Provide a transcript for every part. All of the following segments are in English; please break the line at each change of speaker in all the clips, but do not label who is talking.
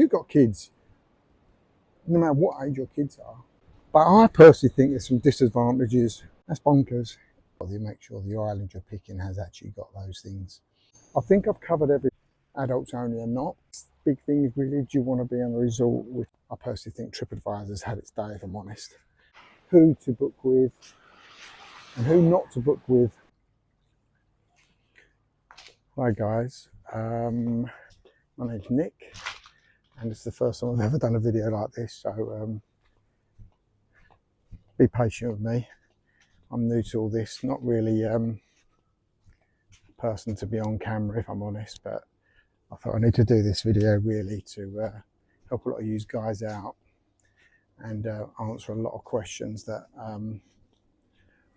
You've got kids, no matter what age your kids are. But I personally think there's some disadvantages. That's bonkers. You make sure the island you're picking has actually got those things. I think I've covered every adults only or not. Big things really. Do you want to be on a resort? Which I personally think TripAdvisor's had its day, if I'm honest. Who to book with and who not to book with. Hi guys, my name's Nick, and it's the first time I've ever done a video like this, so be patient with me. I'm new to all this, not really a person to be on camera, if I'm honest, but I thought I need to do this video really to help a lot of you guys out and answer a lot of questions that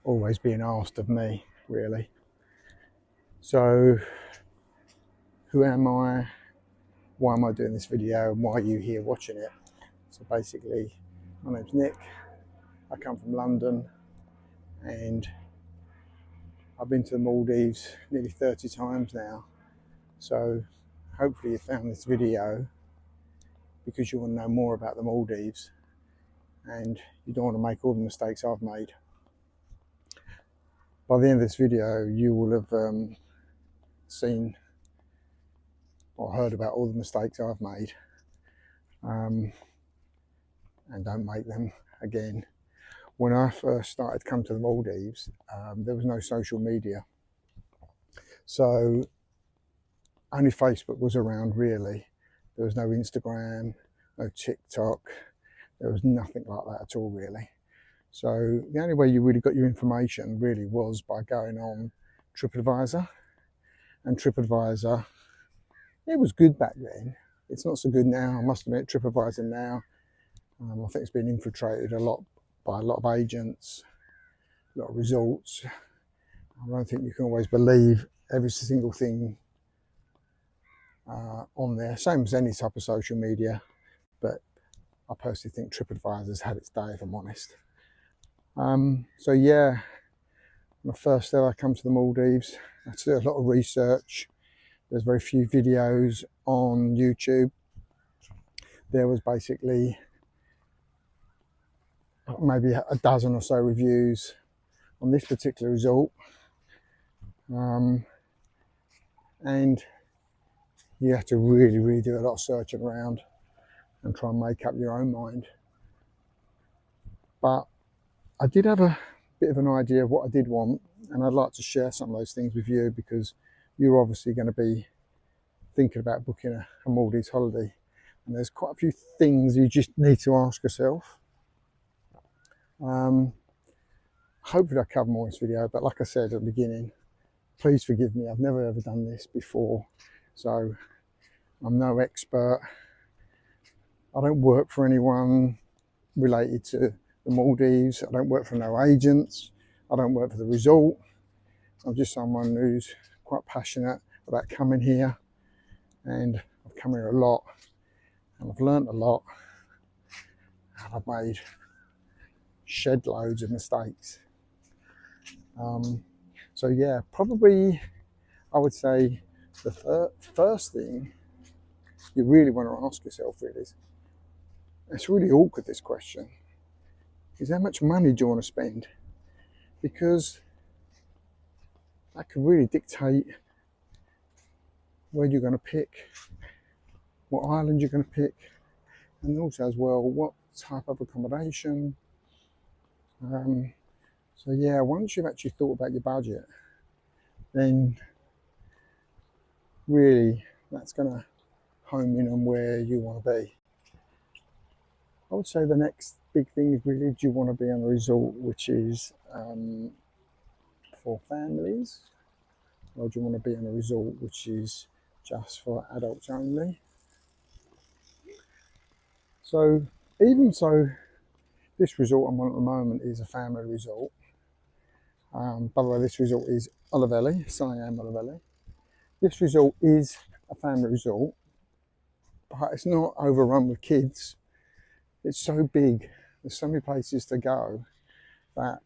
always being asked of me, really. So, who am I? Why am I doing this video, and why are you here watching it? So basically, my name's Nick. I come from London, and I've been to the Maldives nearly 30 times now. So hopefully you found this video because you want to know more about the Maldives and you don't want to make all the mistakes I've made. By the end of this video, you will have seen or heard about all the mistakes I've made, and don't make them again. When I first started to come to the Maldives, there was no social media, so only Facebook was around really. There was no Instagram, no TikTok, there was nothing like that at all really. So the only way you really got your information really was by going on TripAdvisor. And TripAdvisor, it was good back then. It's not so good now, I must admit. TripAdvisor now, I think it's been infiltrated a lot by a lot of agents, a lot of resorts. I don't think you can always believe every single thing on there, same as any type of social media, but I personally think TripAdvisor's had its day, if I'm honest. So yeah, when I first said I come to the Maldives, I had to do a lot of research. There's very few videos on YouTube. There was basically maybe a dozen or so reviews on this particular resort, and you have to really do a lot of searching around and try and make up your own mind. But I did have a bit of an idea of what I did want, and I'd like to share some of those things with you because you're obviously going to be thinking about booking a Maldives holiday, and there's quite a few things you just need to ask yourself. Hopefully I cover more in this video, but like I said at the beginning, please forgive me, I've never ever done this before, so I'm no expert. I don't work for anyone related to the Maldives. I don't work for no agents. I don't work for the resort. I'm just someone who's quite passionate about coming here, and I've come here a lot and I've learnt a lot, and I've made shed loads of mistakes. So yeah, probably I would say the first thing you really want to ask yourself really is, it's really awkward, this question, is how much money do you want to spend? Because that could really dictate where you're going to pick, what island you're going to pick, and also as well what type of accommodation. So yeah, once you've actually thought about your budget, then really that's going to home in on where you want to be. I would say the next big thing is really, do you want to be on a resort which is for families, or do you want to be on a resort which is just for adults only? So even so, this resort I'm on at the moment is a family resort. By the way, this resort is Olivelli, Siam Olivelli. This resort is a family resort, but it's not overrun with kids. It's so big, there's so many places to go that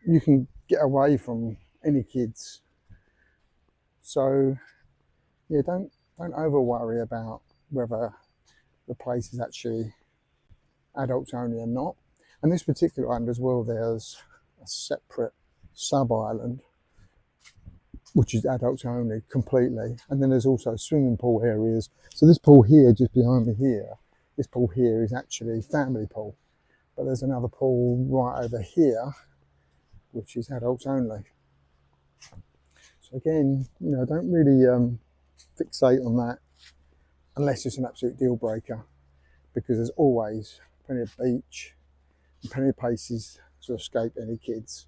you can get away from any kids. So yeah, don't over worry about whether the place is actually adults only or not. And this particular island as well, there's a separate sub-island which is adults only completely, and then there's also swimming pool areas. So this pool here, just behind me here, this pool here is actually family pool, but there's another pool right over here which is adults only. So again, you know, don't really fixate on that unless it's an absolute deal breaker, because there's always plenty of beach and plenty of places to escape any kids.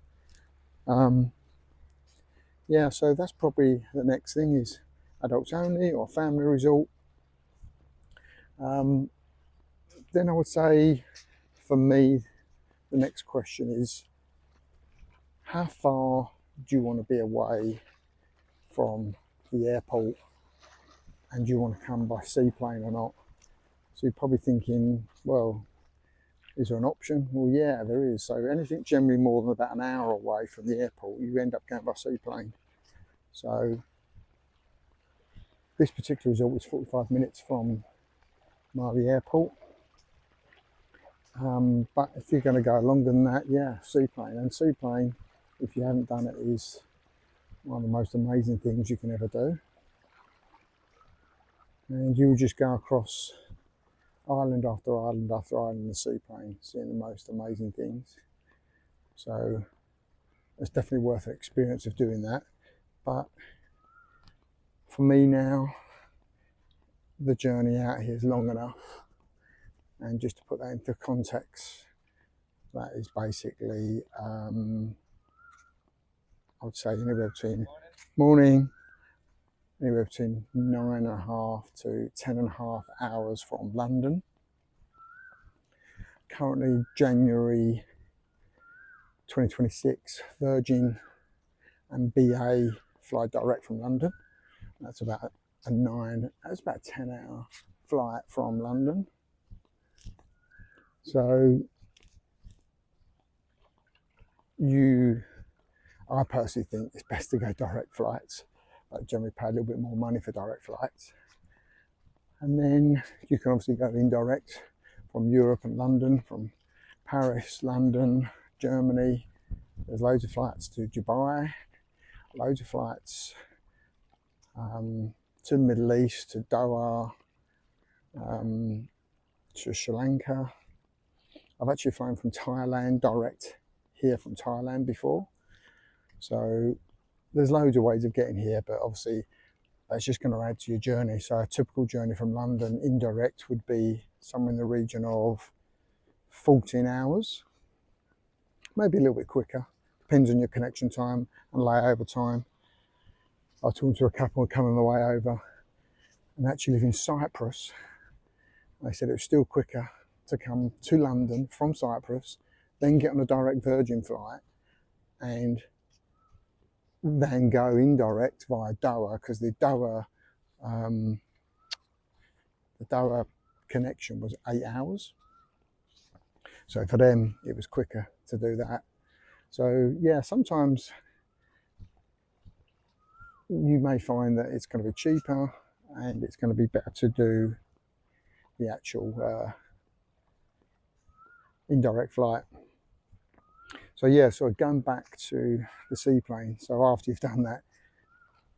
Yeah, so that's probably the next thing, is adults only or family resort. Then I would say, for me, the next question is, how far do you want to be away from the airport, and do you want to come by seaplane or not? So you're probably thinking, well, is there an option? Well, yeah, there is. So anything generally more than about an hour away from the airport, you end up going by seaplane. So this particular resort is 45 minutes from Maldives airport. But if you're going to go longer than that, yeah, seaplane. And seaplane, if you haven't done it, is one of the most amazing things you can ever do. And you'll just go across island after island after island in the seaplane, seeing the most amazing things. So it's definitely worth an experience of doing that. But for me now, the journey out here is long enough. And just to put that into context, that is basically, I would say anywhere between anywhere between 9.5 to 10.5 hours from London. Currently January 2026, Virgin and BA fly direct from London. That's about a 10-hour flight from London. So I personally think it's best to go direct flights. I generally pay a little bit more money for direct flights. And then you can obviously go indirect from Europe and London, from Paris, London, Germany. There's loads of flights to Dubai, loads of flights to the Middle East, to Doha, to Sri Lanka. I've actually flown from Thailand direct here from Thailand before. So there's loads of ways of getting here, but obviously that's just going to add to your journey. So a typical journey from London indirect would be somewhere in the region of 14 hours, maybe a little bit quicker, depends on your connection time and layover time. I was talking to a couple coming on the way over and actually live in Cyprus. They said it was still quicker to come to London from Cyprus, then get on a direct Virgin flight, and then go indirect via Doha, because the Doha connection was 8 hours. So for them, it was quicker to do that. So yeah, sometimes you may find that it's going to be cheaper and it's going to be better to do the actual indirect flight. So yeah, so going back to the seaplane. So after you've done that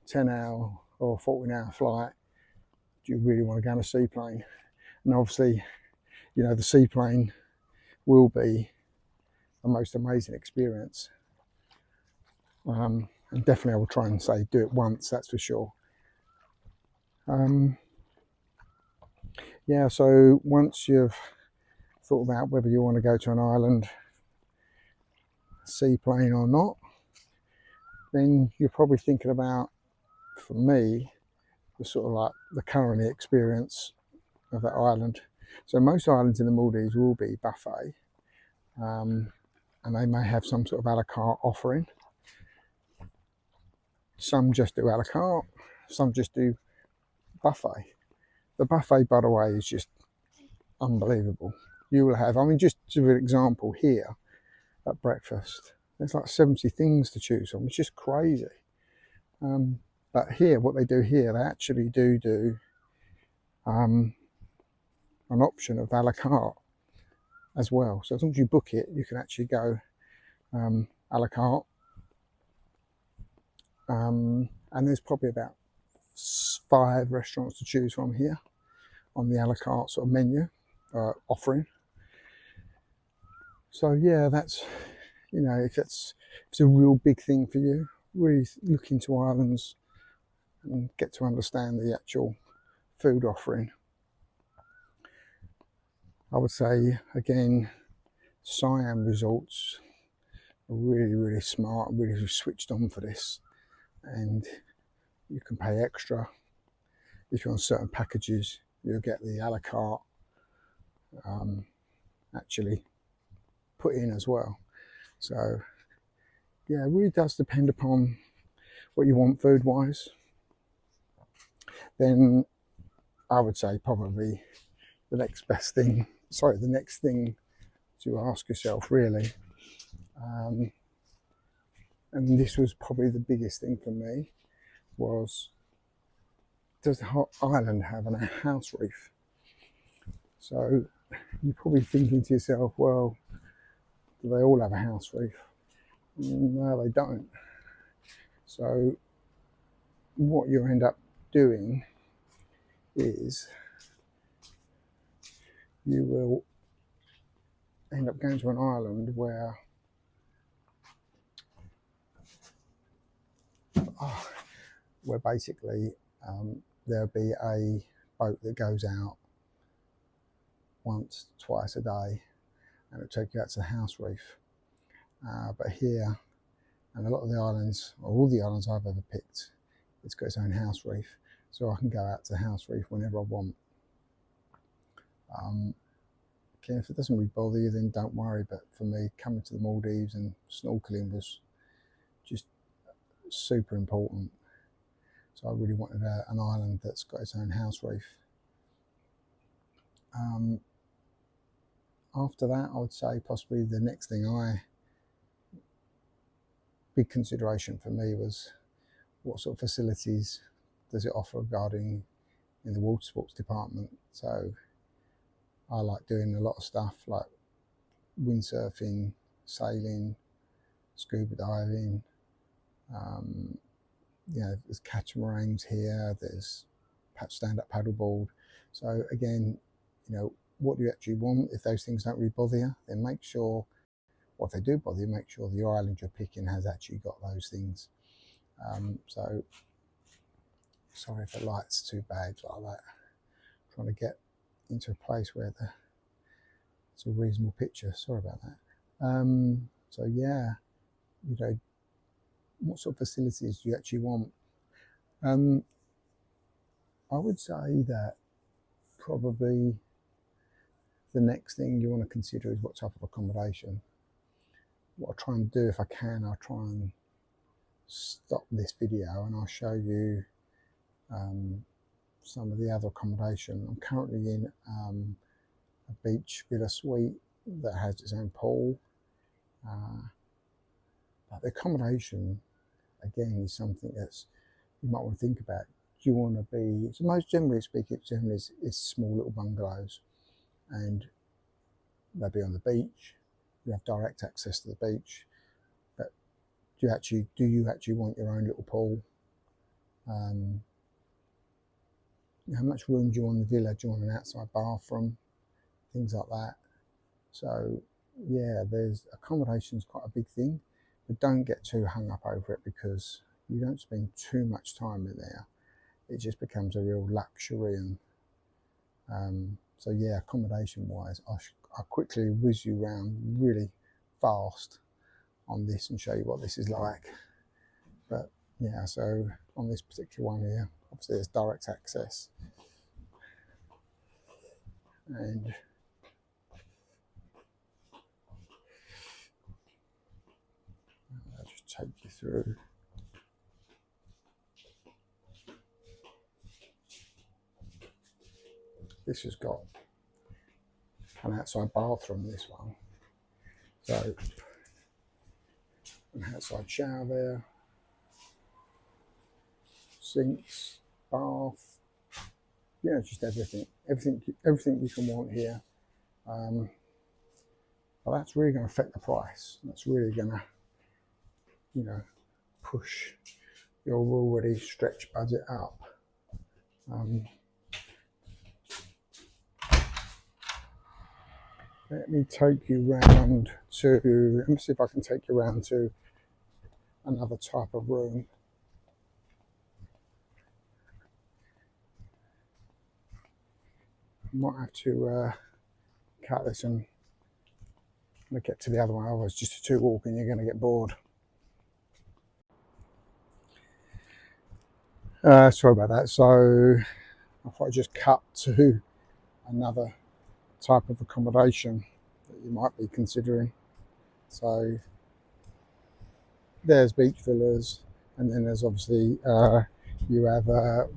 10-hour or 14-hour flight, do you really want to go on a seaplane? And obviously, you know, the seaplane will be the most amazing experience. And definitely I will try and say do it once, that's for sure. Yeah, so once you've thought about whether you want to go to an island seaplane or not, then you're probably thinking about, for me, the sort of like the culinary experience of that island. So most islands in the Maldives will be buffet, and they may have some sort of a la carte offering. Some just do a la carte, some just do buffet. The buffet, by the way, is just unbelievable. You will have, I mean, just to an example here at breakfast, there's like 70 things to choose from. It's just crazy. But here, what they do here, they actually do a an option of a la carte as well. So as long as you book it, you can actually go a la carte. And there's probably about 5 restaurants to choose from here on the a la carte sort of menu offering. So yeah, that's, you know, if it's a real big thing for you, really look into islands and get to understand the actual food offering. I would say again, Siam resorts are really, really smart, really switched on for this, and you can pay extra if you're on certain packages. You'll get the a la carte actually put in as well. So yeah, it really does depend upon what you want food wise. Then I would say probably the next thing to ask yourself really, and this was probably the biggest thing for me, was, does the island have a house reef? So you're probably thinking to yourself, well, do they all have a house reef? No, they don't. So what you end up doing is you will end up going to an island where basically there'll be a boat that goes out once, twice a day, and it'll take you out to the house reef. But here, and a lot of the islands, or all the islands I've ever picked, it's got its own house reef, so I can go out to the house reef whenever I want. Okay, if it doesn't really bother you, then don't worry, but for me, coming to the Maldives and snorkeling was just super important. So I really wanted an island that's got its own house reef. After that, I would say possibly the next thing big consideration for me was, what sort of facilities does it offer regarding in the water sports department? So I like doing a lot of stuff like windsurfing, sailing, scuba diving. You know, there's catamarans here, there's stand-up paddleboard. So again, you know, what do you actually want? If those things don't really bother you, then make sure, or if they do bother you, make sure the island you're picking has actually got those things. So sorry if the light's too bad like that. I'm trying to get into a place where it's a reasonable picture. Sorry about that. So yeah, you know, what sort of facilities do you actually want? I would say that probably the next thing you want to consider is what type of accommodation. What I'll try and do, if I can, I'll try and stop this video and I'll show you some of the other accommodation. I'm currently in a beach villa suite that has its own pool. But the accommodation, again, is something that's you might want to think about. Do you want to be, so most generally speaking, is small little bungalows, and they'll be on the beach. You have direct access to the beach, but do you actually want your own little pool? How much room do you want in the villa? Do you want an outside bathroom? Things like that. So yeah, there's accommodation's quite a big thing, but don't get too hung up over it, because you don't spend too much time in there. It just becomes a real luxury. And so yeah, accommodation wise, I'll quickly whiz you around really fast on this and show you what this is like. But yeah, so on this particular one here, obviously there's direct access, and I'll just take you through. This has got an outside bathroom, this one. So an outside shower there, sinks, bath, you know, just everything you can want here. But that's really going to affect the price. That's really going to, you know, push your already stretched budget up. Let me take you round to, let me see if I can take you round to another type of room. I might have to cut this and get to the other one, otherwise just a two walk and you're going to get bored. Sorry about that. So I thought I'd just cut to another type of accommodation that you might be considering. So there's beach villas, and then there's obviously you have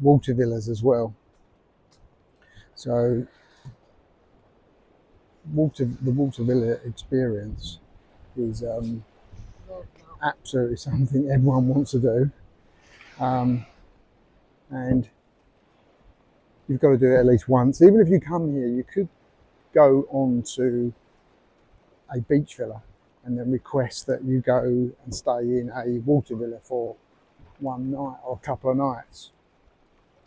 water villas as well. So the water villa experience is absolutely something everyone wants to do, and you've got to do it at least once. Even if you come here, you could go on to a beach villa and then request that you go and stay in a water villa for one night or a couple of nights.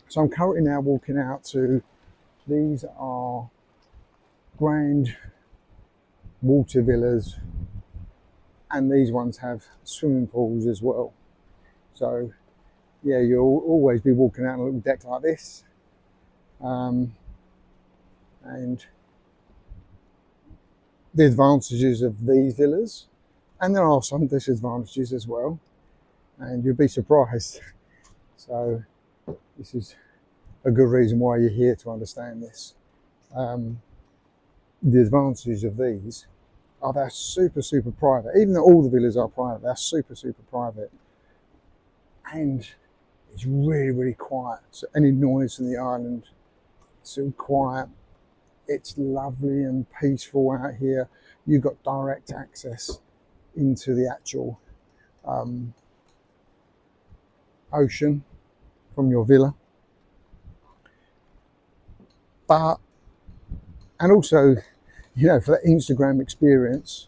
So I'm currently now walking out to, these are grand water villas, and these ones have swimming pools as well. So yeah, you'll always be walking out on a little deck like this, and the advantages of these villas, and there are some disadvantages as well, and you'll be surprised. So this is a good reason why you're here, to understand this. The advantages of these are they're super private. Even though all the villas are private, they're super private, and it's really quiet. So any noise in the island, it's so quiet. It's lovely and peaceful out here. You've got direct access into the actual ocean from your villa. And also, you know, for that Instagram experience,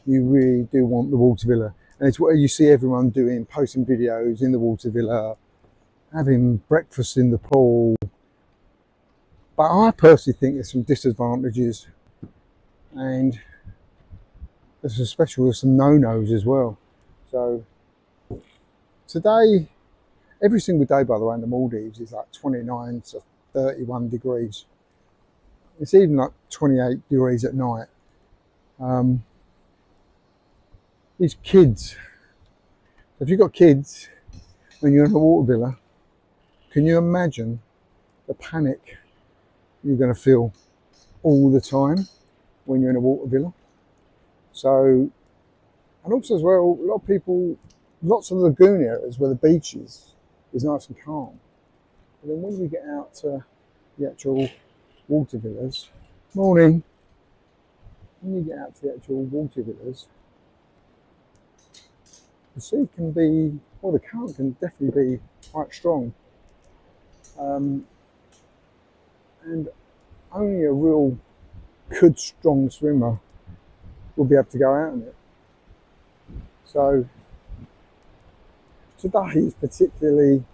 you really do want the water villa. And it's what you see everyone doing, posting videos in the water villa, having breakfast in the pool. But I personally think there's some disadvantages, and there's especially some no-nos as well. So today, every single day, by the way, in the Maldives is like 29 to 31 degrees. It's even like 28 degrees at night. These kids, if you've got kids when you're in a water villa, can you imagine the panic you're going to feel all the time when you're in a water villa? So, and also as well, a lot of people, lots of lagoon areas where the beach is nice and calm. But then when you get out to the actual water villas, morning, when you get out to the actual water villas, the sea can be, well, the current can definitely be quite strong. And only a real good strong swimmer will be able to go out in it. So today is particularly,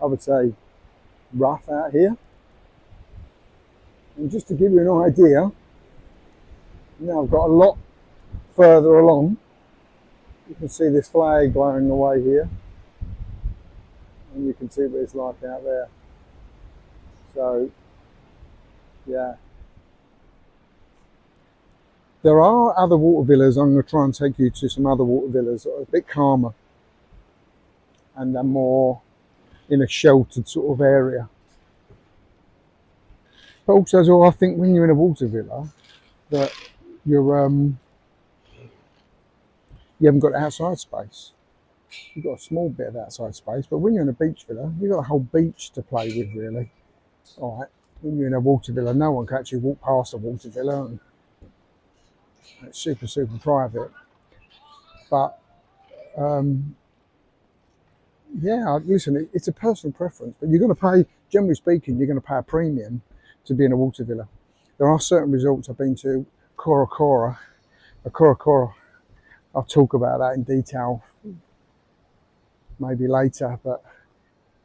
I would say, rough out here. And just to give you an idea, now I've got a lot further along. You can see this flag blowing away here, and you can see what it's like out there. So yeah, there are other water villas. I'm going to try and take you to some other water villas that are a bit calmer and they're more in a sheltered sort of area. But also as well, I think when you're in a water villa that you haven't got outside space. You've got a small bit of outside space, but when you're in a beach villa, you've got a whole beach to play with, really. All right. When you're in a water villa, no one can actually walk past a water villa, and it's super private. But yeah, listen, it's a personal preference, but you're going to pay generally speaking, you're going to pay a premium to be in a water villa. There are certain resorts I've been to, Cora Cora. I'll talk about that in detail maybe later, but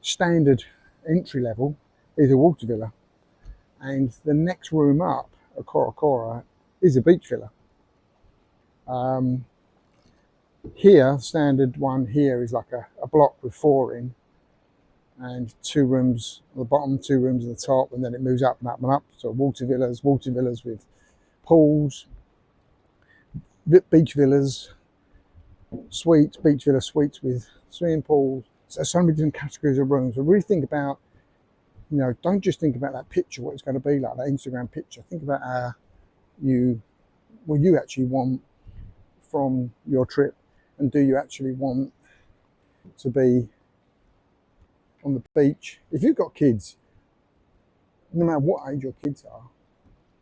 standard entry level is a water villa, and the next room up at Cora Cora is a beach villa. Here, standard one here is like a block with 4 in, and 2 rooms at the bottom, 2 rooms at the top, and then it moves up and up and up. So water villas with pools, beach villas, suites, beach villa suites with swimming pools. So many different categories of rooms. But really think about, you know, don't just think about that picture, what it's going to be like, that Instagram picture. Think about what you actually want from your trip, and do you actually want to be on the beach? If you've got kids, no matter what age your kids are,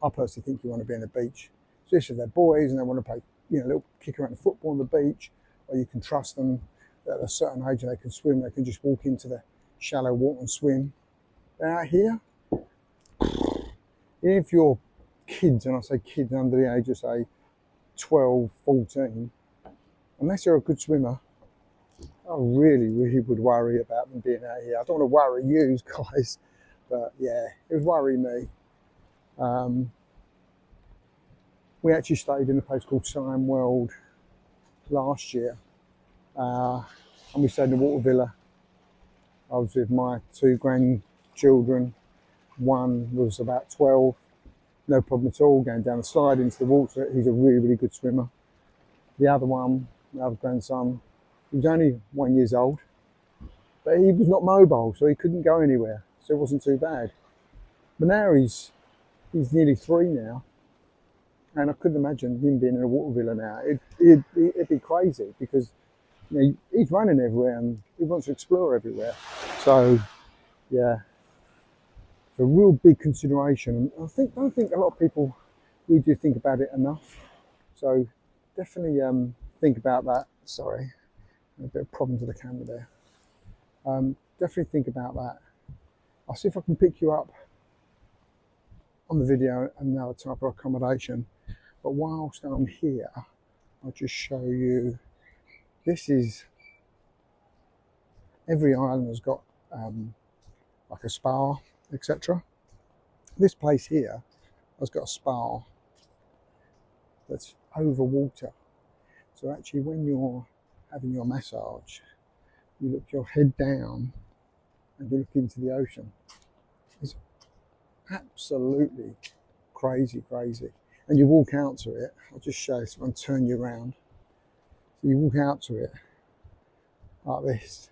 I personally think you want to be on the beach, especially if they're boys and they want to play, you know, a little kick around the football on the beach, or you can trust them at a certain age and they can swim, they can just walk into the shallow water and swim. They're out here, even if you're kids, and I say kids under the age of say 12, 14, unless you're a good swimmer, I really would worry about them being out here. I don't want to worry you guys, but yeah, it would worry me. We actually stayed in a place called Siam World last year, and we stayed in a water villa. I was with my 2 grandchildren. One was about 12, no problem at all, going down the slide into the water. He's a really good swimmer. The other one, my other grandson, he was only 1 year old, but he was not mobile, so he couldn't go anywhere, so it wasn't too bad. But now he's nearly 3 now, and I couldn't imagine him being in a water villa now. It'd be crazy, because you know, he's running everywhere and he wants to explore everywhere. So yeah, it's a real big consideration. And I don't think a lot of people really do think about it enough. So definitely think about that. Sorry, a bit of problems with the camera there. Definitely think about that. I'll see if I can pick you up on the video another type of accommodation. But whilst I'm here, I'll just show you. This is, every island has got like a spa, etc. This place here has got a spa that's over water. So actually when you're having your massage, you look your head down and you look into the ocean. It's absolutely crazy. And you walk out to it. I'll just show you, so I'm going to turn you around. So you walk out to it like this.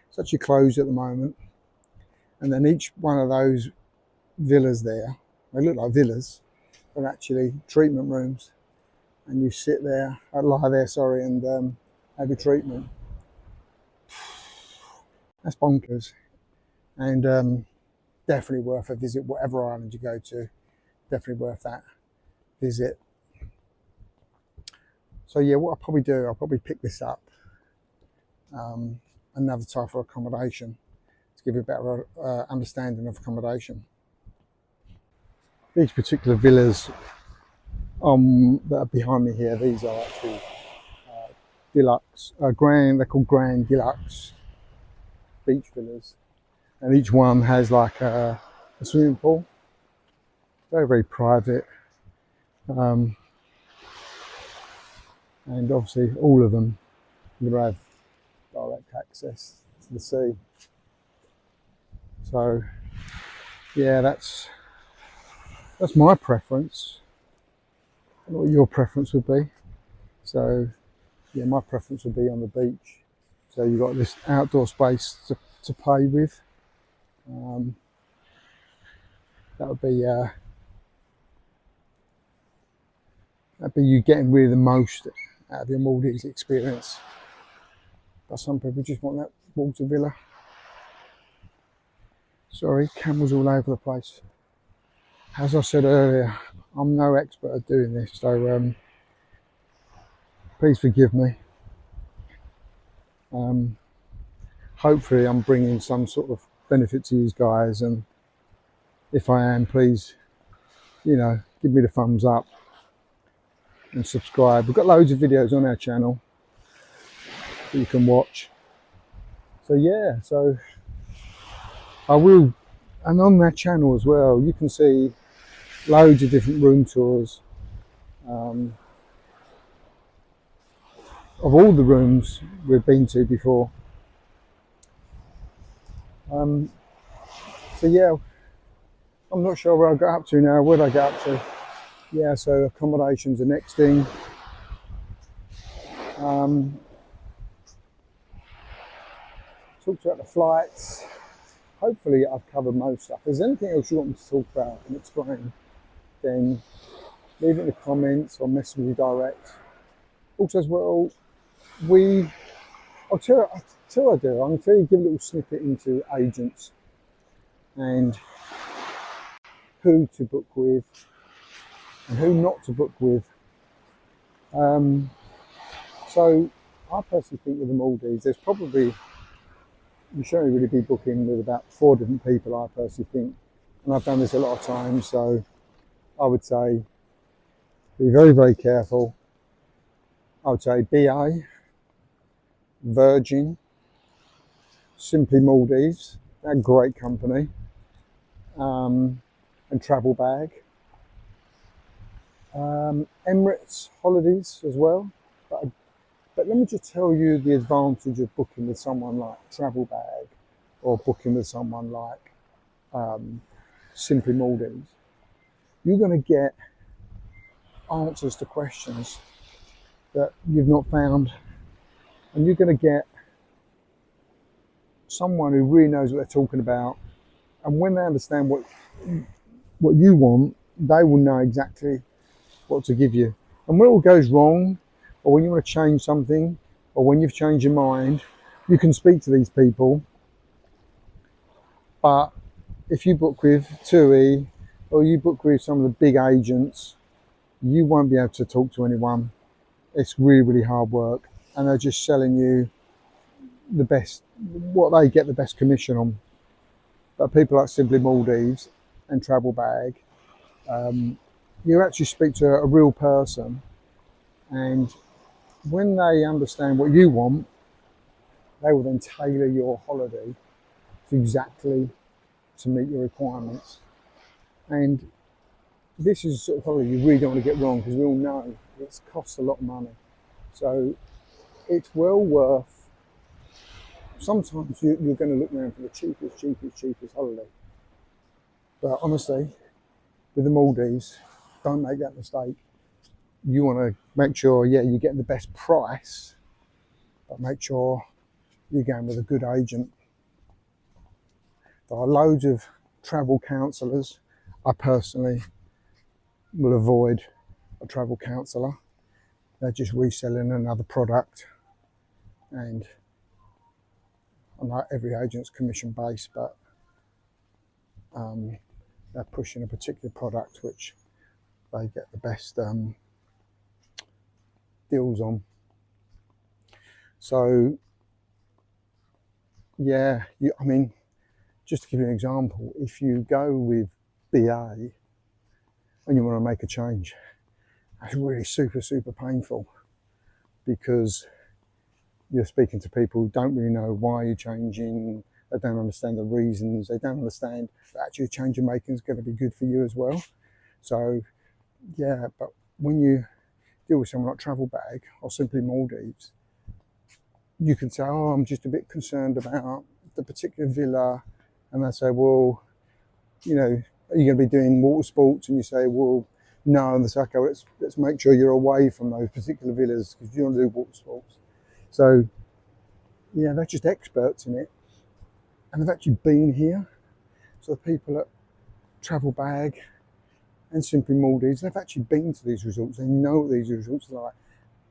It's actually closed at the moment. And then each one of those villas there, they look like villas, they're actually treatment rooms. And you sit there, lie there, sorry, and have a treatment. That's bonkers. And definitely worth a visit, whatever island you go to. Definitely worth that visit. So yeah, what I'll probably do, I'll probably pick this up, another type of accommodation, to give you a better understanding of accommodation. These particular villas that are behind me here, these are actually deluxe, they're called Grand Deluxe beach villas, and each one has like a swimming pool, very private, and obviously all of them will have direct access to the sea. So yeah, that's my preference. I don't know what your preference would be. So yeah, my preference would be on the beach. So you've got this outdoor space to play with. That would be that'd be you getting really the most out of your Maldives experience. But some people just want that water villa. Sorry, cameras all over the place. As I said earlier, I'm no expert at doing this, so please forgive me. Hopefully I'm bringing some sort of benefit to you guys, and if I am, please, you know, give me the thumbs up and subscribe. We've got loads of videos on our channel that you can watch. So yeah, so I will, and on that channel as well, you can see loads of different room tours of all the rooms we've been to before. So yeah, I'm not sure where I got up to now. Where did I get up to? Yeah, so accommodation's the next thing. Talked about the flights. Hopefully I've covered most stuff. If there's anything else you want me to talk about and explain, then leave it in the comments or message me direct. Also as well, I'll tell you, I'm going to give a little snippet into agents and who to book with and who not to book with. So I personally think with the Maldives, there's probably, you shouldn't really be booking with about 4 different people, I personally think. And I've done this a lot of times, so I would say be very, very careful. I would say BA, Virgin, Simply Maldives, they're a great company, and Travel Bag. Emirates Holidays as well. But let me just tell you the advantage of booking with someone like Travel Bag or booking with someone like Simply Maldives. You're going to get answers to questions that you've not found, and you're going to get someone who really knows what they're talking about, and when they understand what you want, they will know exactly what to give you. And when it all goes wrong, or when you want to change something, or when you've changed your mind, you can speak to these people. But if you book with TUI or you book with some of the big agents, you won't be able to talk to anyone. It's really, really hard work, and they're just selling you the best, what they get the best commission on. But people like Simply Maldives and Travel Bag, you actually speak to a real person, and when they understand what you want, they will then tailor your holiday to exactly to meet your requirements. And this is the sort of holiday you really don't want to get wrong, because we all know it costs a lot of money. So it's well worth, sometimes you're going to look around for the cheapest holiday. But honestly, with the Maldives, don't make that mistake. You want to make sure, yeah, you're getting the best price, but make sure you're going with a good agent. There are loads of travel counsellors. I personally will avoid a travel counsellor. They're just reselling another product, and I know every agent's commission based, but they're pushing a particular product which they get the best deals on. So yeah, I mean, just to give you an example, if you go with BA and you want to make a change, that's really super painful, because you're speaking to people who don't really know why you're changing. They don't understand the reasons. They don't understand that actually a change you're making is going to be good for you as well. So yeah, but when you deal with someone like Travel Bag or Simply Maldives, you can say, oh, I'm just a bit concerned about the particular villa, and they say, well, you know, are you going to be doing water sports? And you say, well, no. And they say, okay, well, let's make sure you're away from those particular villas because you want to do water sports. So yeah, they're just experts in it, and they've actually been here. So the people at Travel Bag and Simply Maldives, they've actually been to these resorts. They know what these resorts are like,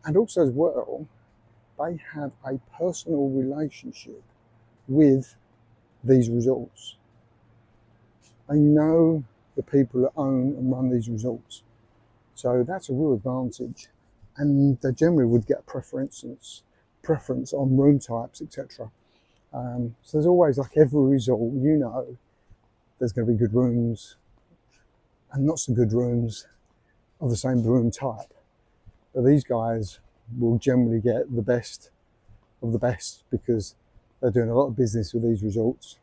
and also as well, they have a personal relationship with these resorts. They know the people that own and run these resorts. So that's a real advantage. And they generally would get preference on room types, etc. So there's always, like every resort, you know, there's going to be good rooms and not so good rooms of the same room type. But these guys will generally get the best of the best because they're doing a lot of business with these resorts.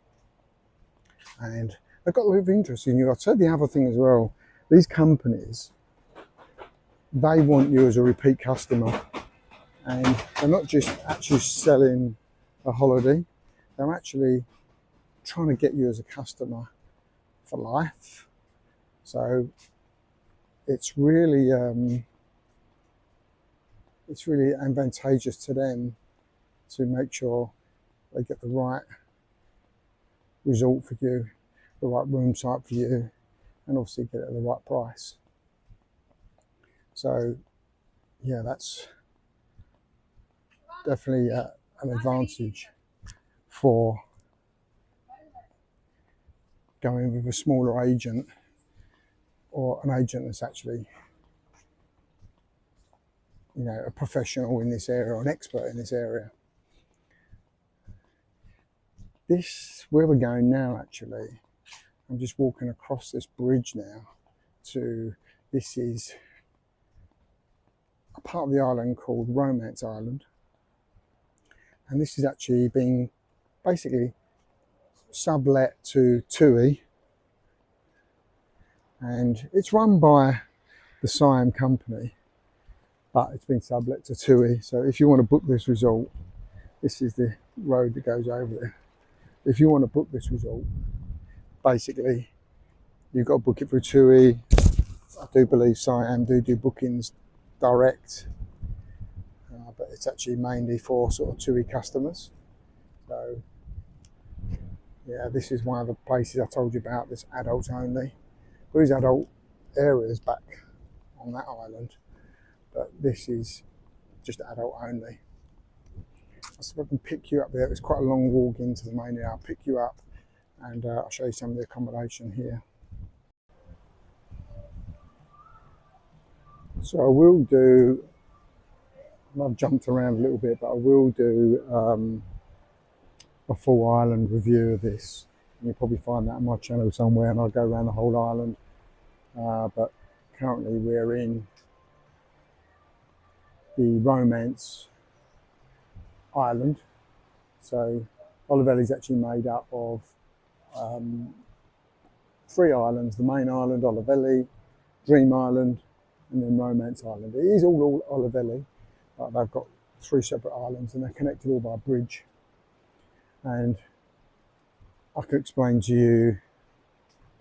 And they've got a lot of interest in you. I'll tell you the other thing as well. These companies, they want you as a repeat customer. And they're not just actually selling a holiday, they're actually trying to get you as a customer for life. So it's really advantageous to them to make sure they get the right resort for you, the right room type for you, and obviously get it at the right price. So yeah, that's definitely an advantage for going with a smaller agent, or an agent that's actually, you know, a professional in this area or an expert in this area. This, where we're going now, actually, I'm just walking across this bridge now to, this is a part of the island called Romance Island. And this is actually being basically sublet to TUI. And it's run by the Siam company, but it's been sublet to TUI. So if you want to book this resort, this is the road that goes over there. If you want to book this resort, basically you've got to book it through TUI. I do believe Siam do bookings direct, but it's actually mainly for sort of TUI customers. So yeah, this is one of the places I told you about, this adults only. There is adult areas back on that island, but this is just adult only. I'll see if I can pick you up there. It's quite a long walk into the main area. I'll pick you up and I'll show you some of the accommodation here. So I will do, I've jumped around a little bit, but I will do a full island review of this. You'll probably find that on my channel somewhere, and I'll go around the whole island. But currently we're in the Romance Island. So Olivelle is actually made up of 3 islands: the main island, Olivelle, Dream Island, and then Romance Island. It is all Olivelle, but they've got 3 separate islands and they're connected all by a bridge. And I could explain to you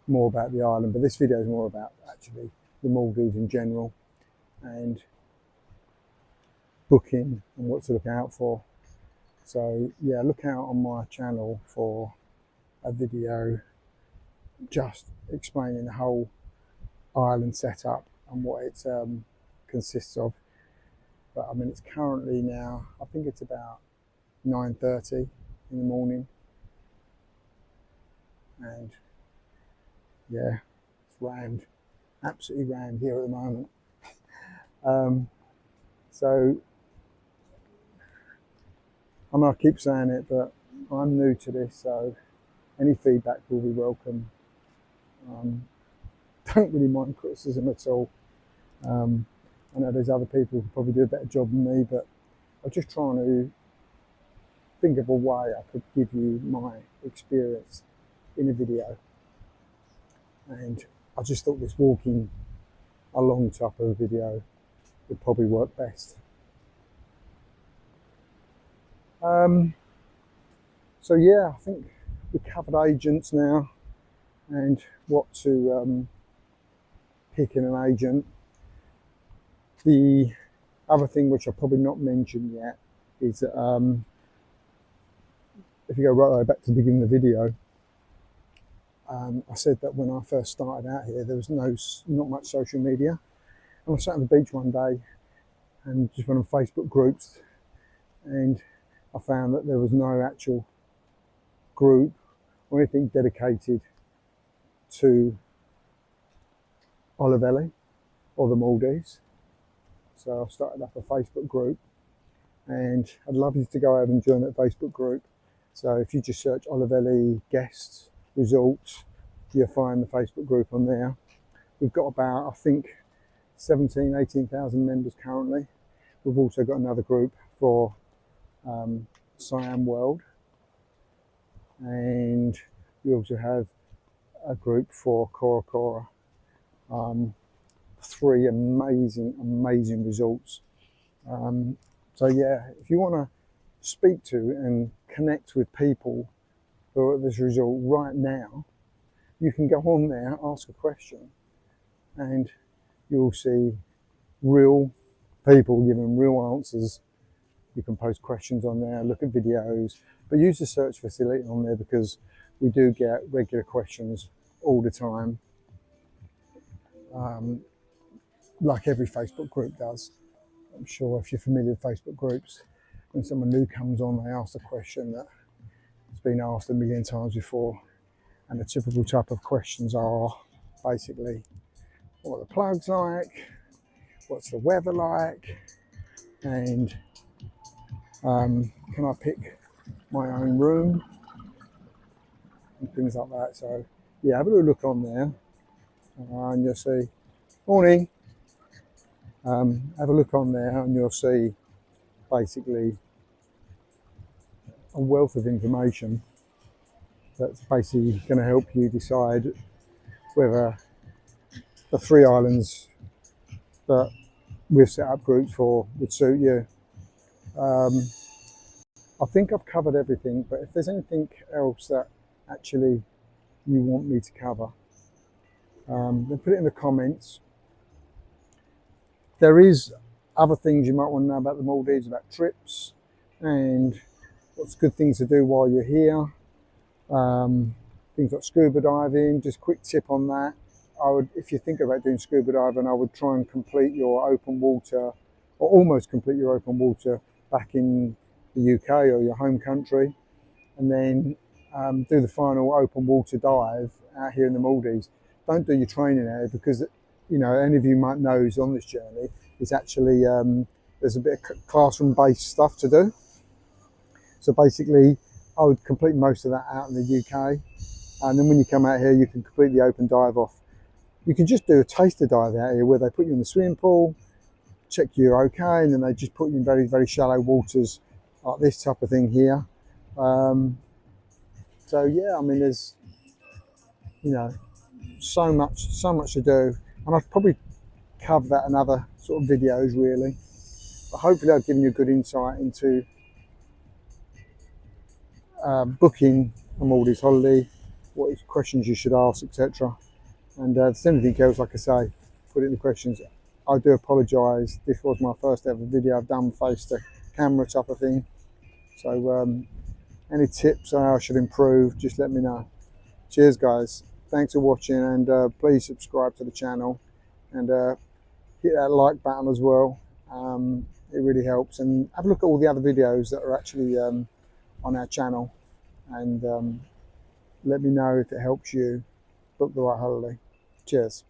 more about the island, but this video is more about actually the Maldives in general and booking and what to look out for. So yeah, look out on my channel for a video just explaining the whole island setup and what it consists of. But I mean, it's currently now, I think it's about 9:30 in the morning, and yeah, it's rammed, absolutely rammed here at the moment. So I mean, I keep saying it, but I'm new to this, so any feedback will be welcome. Don't really mind criticism at all. I know there's other people who probably do a better job than me, but I'm just trying to think of a way I could give you my experience in a video. And I just thought this walking along type of a video would probably work best. So yeah, I think we covered agents now and what to pick in an agent. The other thing which I've probably not mentioned yet is that if you go right back to the beginning of the video, I said that when I first started out here, there was not much social media. And I sat on the beach one day and just went on Facebook groups, and I found that there was no actual group or anything dedicated to Olivelle or the Maldives. So I started up a Facebook group, and I'd love you to go over and join that Facebook group. So if you just search Olivelli guests resorts, you'll find the Facebook group on there. We've got about, I think, 18,000 members currently. We've also got another group for Siam World, and we also have a group for Kora Kora. 3 amazing resorts. So yeah, if you want to speak to and connect with people who are at this resort right now, you can go on there, ask a question, and you'll see real people giving real answers. You can post questions on there, look at videos, but use the search facility on there, because we do get regular questions all the time, like every Facebook group does. I'm sure if you're familiar with Facebook groups, when someone new comes on, they ask a question that has been asked a million times before. And the typical type of questions are basically, what are the plugs like? What's the weather like? And can I pick my own room? And things like that. So yeah, have a little look on there, and you'll see, morning. Have a look on there and you'll see basically a wealth of information that's basically going to help you decide whether the 3 islands that we've set up groups for would suit you. I think I've covered everything, but if there's anything else that actually you want me to cover, then put it in the comments. There is other things you might want to know about the Maldives, about trips and what's good things to do while you're here. Things like scuba diving. Just quick tip on that. If you think about doing scuba diving, I would try and complete your open water, or almost complete your open water back in the UK or your home country, and then do the final open water dive out here in the Maldives. Don't do your training area, because any of you might know who's on this journey, it's actually there's a bit of classroom based stuff to do. So basically I would complete most of that out in the UK, and then when you come out here you can complete the open dive off. You can just do a taster dive out here where they put you in the swimming pool, check you're okay, and then they just put you in very shallow waters like this type of thing here. So yeah, I mean, there's so much to do, and I've probably covered that in other sort of videos really, but hopefully I've given you a good insight into booking a Maldives holiday, what questions you should ask, etc. And if there's anything else, like I say, put it in the questions. I do apologise, this was my first ever video I've done face to camera type of thing, so any tips I should improve, just let me know. Cheers guys, thanks for watching, and please subscribe to the channel, and hit that like button as well. It really helps, and have a look at all the other videos that are actually on our channel, and let me know if it helps you book the right holiday. Cheers.